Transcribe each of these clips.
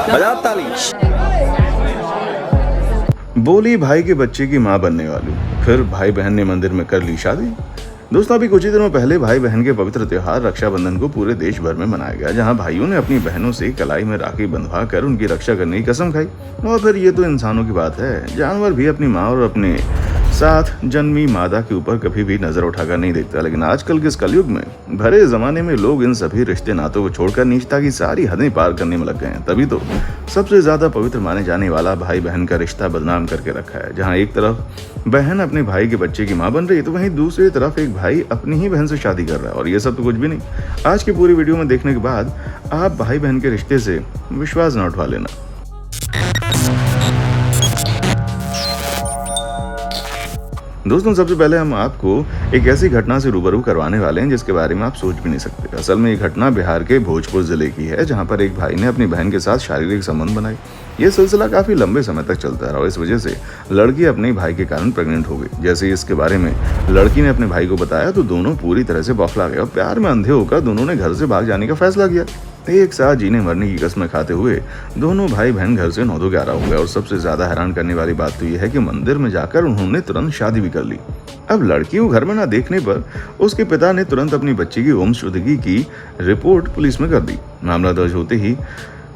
बजाओ ताली। बोली भाई के बच्चे की मां बनने वाली, फिर भाई बहन ने मंदिर में कर ली शादी। दोस्तों, अभी कुछ ही दिनों पहले भाई बहन के पवित्र त्योहार रक्षाबंधन को पूरे देश भर में मनाया गया, जहां भाइयों ने अपनी बहनों से कलाई में राखी बंधवा कर उनकी रक्षा करने की कसम खाई। और फिर ये तो इंसानों की बात है, जानवर भी अपनी माँ और अपने साथ जन्मी मादा के ऊपर कभी भी नजर उठाकर नहीं देखता। लेकिन आजकल के इस कलयुग में भरे जमाने में लोग इन सभी रिश्ते नातों को छोड़कर नीचता की सारी हदें पार करने में लग गए हैं। तभी तो सबसे ज्यादा पवित्र माने जाने वाला भाई बहन का रिश्ता बदनाम करके रखा है, जहां एक तरफ बहन अपने भाई के बच्चे की मां बन रही है, तो वहीं दूसरी तरफ एक भाई अपनी ही बहन से शादी कर रहा है। और ये सब तो कुछ भी नहीं। आज की पूरी वीडियो में देखने के बाद आप भाई बहन के रिश्ते से विश्वास न उठवा लेना। दोस्तों, सबसे पहले हम आपको एक ऐसी घटना से रूबरू करवाने वाले हैं जिसके बारे में आप सोच भी नहीं सकते। असल में ये घटना बिहार के भोजपुर जिले की है, जहां पर एक भाई ने अपनी बहन के साथ शारीरिक संबंध बनाए। ये सिलसिला काफी लंबे समय तक चलता रहा और इस वजह से लड़की अपने भाई के कारण प्रेग्नेंट हो गई। जैसे ही इसके बारे में लड़की ने अपने भाई को बताया तो दोनों पूरी तरह से बौखला गए और प्यार में अंधे होकर दोनों ने घर से भाग जाने का फैसला किया। एक साथ जीने मरने की कसमें खाते हुए दोनों भाई बहन घर से 9-11 हो गए। और सबसे ज्यादा हैरान करने वाली बात तो यह है कि मंदिर में जाकर उन्होंने तुरंत शादी भी कर ली। अब लड़की को घर में ना देखने पर उसके पिता ने तुरंत अपनी बच्ची की गुमशुदगी की रिपोर्ट पुलिस में कर दी। मामला दर्ज होते ही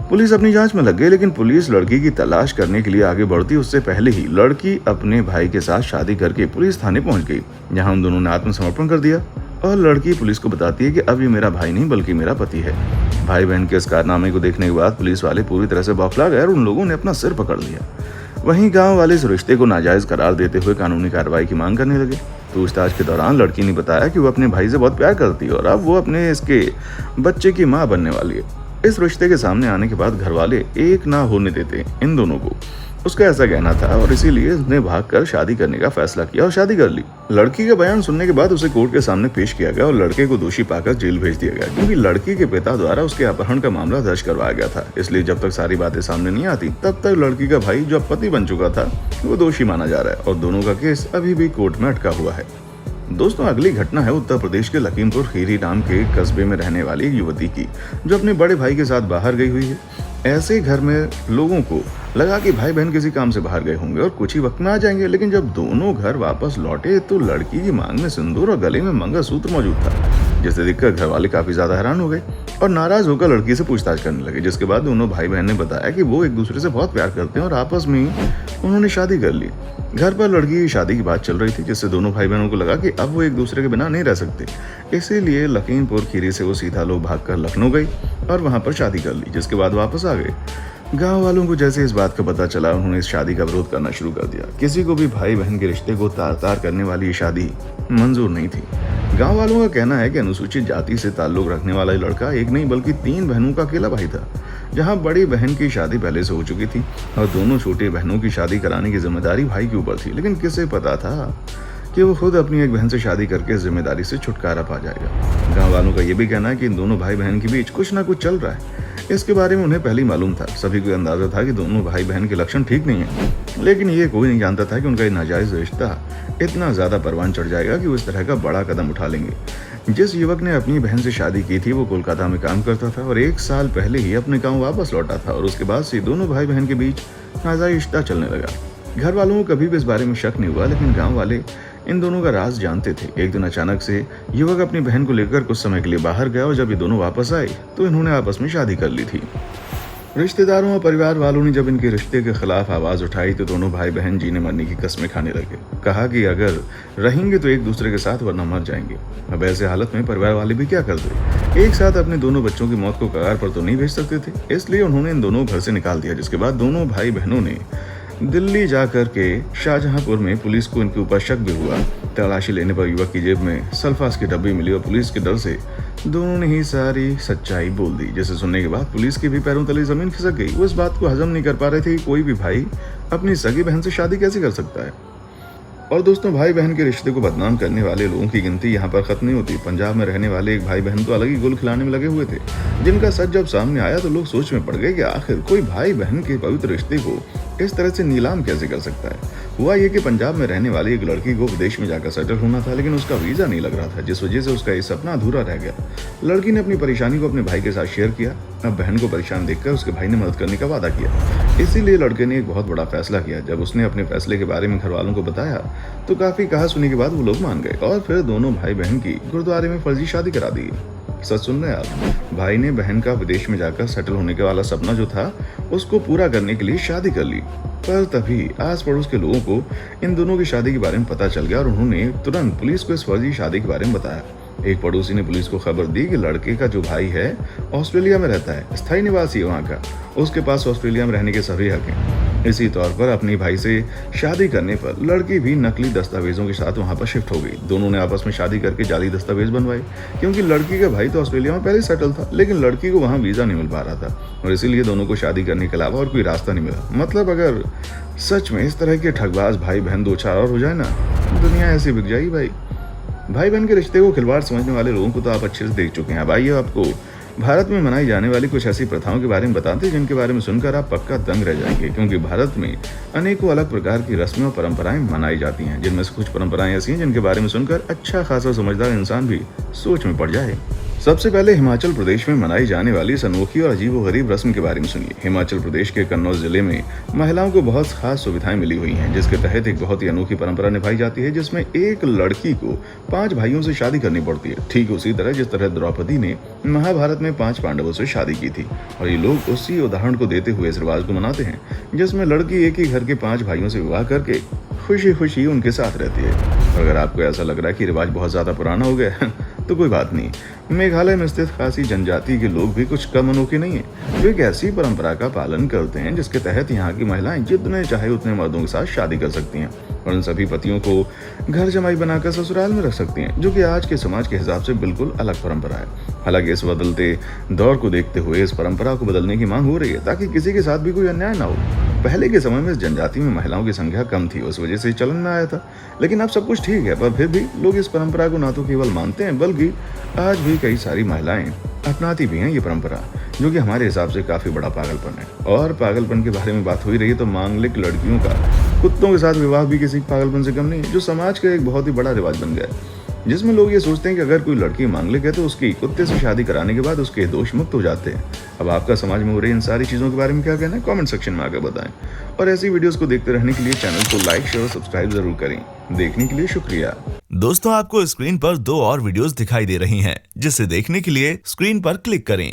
पुलिस अपनी जांच में लग गई, लेकिन पुलिस लड़की की तलाश करने के लिए आगे बढ़ती उससे पहले ही लड़की अपने भाई के साथ शादी करके पुलिस थाने पहुंच गई, जहां उन दोनों ने आत्मसमर्पण कर दिया। और लड़की पुलिस को बताती है कि अब ये मेरा भाई नहीं बल्कि मेरा पति है। भाई बहन के इस कारनामे को देखने के बाद पुलिस वाले पूरी तरह से बौखला गए और उन लोगों ने अपना सिर पकड़ लिया। वहीं गांव वाले इस रिश्ते को नाजायज करार देते हुए कानूनी कार्रवाई की मांग करने लगे। पूछताछ के दौरान लड़की ने बताया कि वो अपने भाई से बहुत प्यार करती है और अब वो अपने इसके बच्चे की मां बनने वाली है। इस रिश्ते के सामने आने के बाद घर वाले एक ना होने देते इन दोनों को, उसका ऐसा कहना था और इसीलिए उसने भागकर शादी करने का फैसला किया और शादी कर ली। लड़की का बयान सुनने के बाद उसे कोर्ट के सामने पेश किया गया और लड़के को दोषी पाकर जेल भेज दिया गया, क्योंकि लड़की के पिता द्वारा उसके अपहरण का मामला दर्ज करवाया गया था। इसलिए जब तक सारी बातें सामने नहीं आती तब तक लड़की का भाई जो पति बन चुका था वो दोषी माना जा रहा है और दोनों का केस अभी भी कोर्ट में अटका हुआ है। दोस्तों, अगली घटना है उत्तर प्रदेश के लखीमपुर खीरी नाम के कस्बे में रहने वाली एक युवती की, जो अपने बड़े भाई के साथ बाहर गई हुई है। ऐसे घर में लोगों को लगा कि भाई बहन किसी काम से बाहर गए होंगे और कुछ ही वक्त में आ जाएंगे, लेकिन जब दोनों घर वापस लौटे तो लड़की की मांग में सिंदूर और गले में मंगलसूत्र मौजूद था, जिसे देखकर घर वाले काफी ज्यादा हैरान हो गए और नाराज होकर लड़की से पूछताछ करने लगे। जिसके बाद दोनों भाई बहन ने बताया कि वो एक दूसरे से बहुत प्यार करते हैं और आपस में ही उन्होंने शादी कर ली। घर पर लड़की की शादी की बात चल रही थी, जिससे दोनों भाई बहनों को लगा कि अब वो एक दूसरे के बिना नहीं रह सकते। इसीलिए लखीमपुर खीरी से वो सीधा लोग भागकर लखनऊ गई और वहां पर शादी कर ली, जिसके बाद वापस आ गए। गांव वालों को जैसे इस बात का पता चला, उन्होंने इस शादी का विरोध करना शुरू कर दिया। किसी को भी भाई बहन के रिश्ते को तार तार करने वाली ये शादी मंजूर नहीं थी। गांव वालों का कहना है कि अनुसूचित जाति से ताल्लुक रखने वाला ये लड़का एक नहीं बल्कि 3 बहनों का अकेला भाई था, जहां बड़ी बहन की शादी पहले से हो चुकी थी और दोनों छोटी बहनों की शादी कराने की जिम्मेदारी भाई के ऊपर थी। लेकिन किसे पता था कि वो खुद अपनी एक बहन से शादी करके इस जिम्मेदारी से छुटकारा पा जाएगा। गांव वालों का ये भी कहना है कि इन दोनों भाई बहन के बीच कुछ ना कुछ चल रहा है। इसके बारे में उन्हें पहले ही मालूम था। सभी को अंदाजा था कि दोनों भाई बहन के लक्षण ठीक नहीं है, लेकिन ये कोई नहीं जानता था कि उनका ये नाजायज रिश्ता इतना ज्यादा परवान चढ़ जाएगा कि वो इस तरह का बड़ा कदम उठा लेंगे। जिस युवक ने अपनी बहन से शादी की थी वो कोलकाता में काम करता था और 1 साल पहले ही अपने गाँव वापस लौटा था और उसके बाद से दोनों भाई बहन के बीच नाजायज रिश्ता चलने लगा। घर वालों को कभी भी इस बारे में शक नहीं हुआ, लेकिन गाँव वाले इन दोनों का राज जानते थे। एक दिन अचानक से युवक अपनी बहन को लेकर कुछ समय के लिए बाहर गया और जब ये दोनों वापस आए तो इन्होंने आपस में शादी कर ली थी। रिश्तेदारों और परिवार वालों ने जब इनके रिश्ते के खिलाफ आवाज उठाई तो दोनों भाई बहन जीने मरने की कस्में खाने लगे। कहा कि अगर रहेंगे तो एक दूसरे के साथ वरना मर जाएंगे। अब ऐसे हालत में परिवार वाले भी क्या करते, एक साथ अपने दोनों बच्चों की मौत को कगार पर तो नहीं भेज सकते थे, इसलिए उन्होंने इन दोनों घर से निकाल दिया। जिसके बाद दोनों भाई बहनों ने दिल्ली जाकर के शाहजहांपुर में पुलिस को इनके ऊपर शक भी हुआ। तलाशी लेने पर युवक की जेब में सल्फास की डब्बी मिली और पुलिस के डर से दोनों ने ही सारी सच्चाई बोल दी, जिसे सुनने के बाद पुलिस के भी पैरों तले जमीन खिसक गई। वो इस बात को हजम नहीं कर पा रहे थे कि कोई भी भाई अपनी सगी बहन से शादी कैसे कर सकता है। और दोस्तों, भाई बहन के रिश्ते को बदनाम करने वाले लोगों की गिनती यहाँ पर खत्म नहीं होती। पंजाब में रहने वाले एक भाई बहन तो अलग ही गुल खिलाने में लगे हुए थे, जिनका सच जब सामने आया तो लोग सोच में पड़ गए कि आखिर कोई भाई बहन के पवित्र रिश्ते को इस तरह से नीलाम कैसे कर सकता है। हुआ ये कि पंजाब में रहने वाली एक लड़की को विदेश में जाकर सेटल होना था, लेकिन उसका वीजा नहीं लग रहा था, जिस वजह से उसका ये सपना अधूरा रह गया। लड़की ने अपनी परेशानी को अपने भाई के साथ शेयर किया। अब बहन को परेशान देखकर उसके भाई ने मदद करने का वादा किया। इसीलिए लड़के ने एक बहुत बड़ा फैसला किया। जब उसने अपने फैसले के बारे में घर वालों को बताया तो काफी कहा सुनी के बाद वो लोग मान गए और फिर दोनों भाई बहन की गुरुद्वारे में फर्जी शादी करा दी। सच सुन रहे हैं आप? भाई ने बहन का विदेश में जाकर सेटल होने के वाला सपना जो था उसको पूरा करने के लिए शादी कर ली। पर तभी आस पड़ोस के लोगों को इन दोनों की शादी के बारे में पता चल गया और उन्होंने तुरंत पुलिस को इस फर्जी शादी के बारे में बताया। एक पड़ोसी ने पुलिस को खबर दी कि लड़के का जो भाई है ऑस्ट्रेलिया में रहता है, स्थायी निवासी है वहाँ का, उसके पास ऑस्ट्रेलिया में रहने के सभी हक हैं। इसी तौर पर अपने भाई से शादी करने पर लड़की भी नकली दस्तावेजों के साथ वहां पर शिफ्ट हो गई। दोनों ने आपस में शादी करके जाली दस्तावेज बनवाए, क्योंकि लड़की का भाई तो ऑस्ट्रेलिया में पहले सेटल था, लेकिन लड़की को वहां वीजा नहीं मिल पा रहा था और इसीलिए दोनों को शादी करने के अलावा और कोई रास्ता नहीं मिला। मतलब अगर सच में इस तरह के ठगबाज भाई बहन दो चार और हो जाए ना, दुनिया ऐसी बिक जाएगी भाई। भाई बहन के रिश्ते को खिलवाड़ समझने वाले लोगों को तो आप अच्छे से देख चुके हैं। अब आइए आपको भारत में मनाई जाने वाली कुछ ऐसी प्रथाओं के बारे में बताते हैं जिनके बारे में सुनकर आप पक्का दंग रह जाएंगे, क्योंकि भारत में अनेकों अलग प्रकार की रस्में और परंपराएं मनाई जाती हैं, जिनमें से कुछ परंपराएं ऐसी हैं जिनके बारे में सुनकर अच्छा खासा समझदार इंसान भी सोच में पड़ जाए। सबसे पहले हिमाचल प्रदेश में मनाई जाने वाली इस अनोखी और अजीबोगरीब रस्म के बारे में सुनिए। हिमाचल प्रदेश के कन्नौज जिले में महिलाओं को बहुत खास सुविधाएं मिली हुई हैं, जिसके तहत एक बहुत ही अनोखी परंपरा निभाई जाती है, जिसमें एक लड़की को 5 भाइयों से शादी करनी पड़ती है। ठीक उसी तरह जिस तरह द्रौपदी ने महाभारत में 5 पांडवों से शादी की थी। और ये लोग उसी उदाहरण को देते हुए इस रिवाज को मनाते हैं, जिसमें लड़की एक ही घर के 5 भाइयों से विवाह करके खुशी खुशी उनके साथ रहती है। और अगर आपको ऐसा लग रहा है कि रिवाज बहुत ज्यादा पुराना हो गया तो कोई बात नहीं, मेघालय में स्थित खासी जनजाति के लोग भी कुछ कम अनोखे नहीं है, जो एक ऐसी परंपरा का पालन करते हैं जिसके तहत यहाँ की महिलाएं जितने चाहे उतने मर्दों के साथ शादी कर सकती हैं और उन सभी पतियों को घर जमाई बनाकर ससुराल में रख सकती हैं, जो कि आज के समाज के हिसाब से बिल्कुल अलग परंपरा है। हालांकि इस बदलते दौर को देखते हुए इस परंपरा को बदलने की मांग हो रही है, ताकि किसी के साथ भी कोई अन्याय ना हो। पहले के समय में इस जनजाति में महिलाओं की संख्या कम थी, उस वजह से चलन में आया था, लेकिन अब सब कुछ ठीक है। पर फिर भी लोग इस परंपरा को ना तो केवल मानते हैं, बल्कि आज भी कई सारी महिलाएं अपनाती भी हैं ये परंपरा, जो कि हमारे हिसाब से काफी बड़ा पागलपन है। और पागलपन के बारे में बात हो ही रही है तो मांगलिक लड़कियों का कुत्तों के साथ विवाह भी किसी पागलपन से कम नहीं है, जो समाज का एक बहुत ही बड़ा रिवाज बन गया है, जिसमें लोग ये सोचते हैं कि अगर कोई लड़की मांगलिक है तो उसकी कुत्ते से शादी कराने के बाद उसके दोष मुक्त हो जाते हैं। अब आपका समाज में हो रही इन सारी चीजों के बारे में क्या कहना है, कमेंट सेक्शन में आकर बताएं। और ऐसी वीडियोस को देखते रहने के लिए चैनल को लाइक, शेयर और सब्सक्राइब जरूर करें। देखने के लिए शुक्रिया। दोस्तों, आपको स्क्रीन पर 2 और वीडियोस दिखाई दे रही हैं, जिसे देखने के लिए स्क्रीन पर क्लिक करें।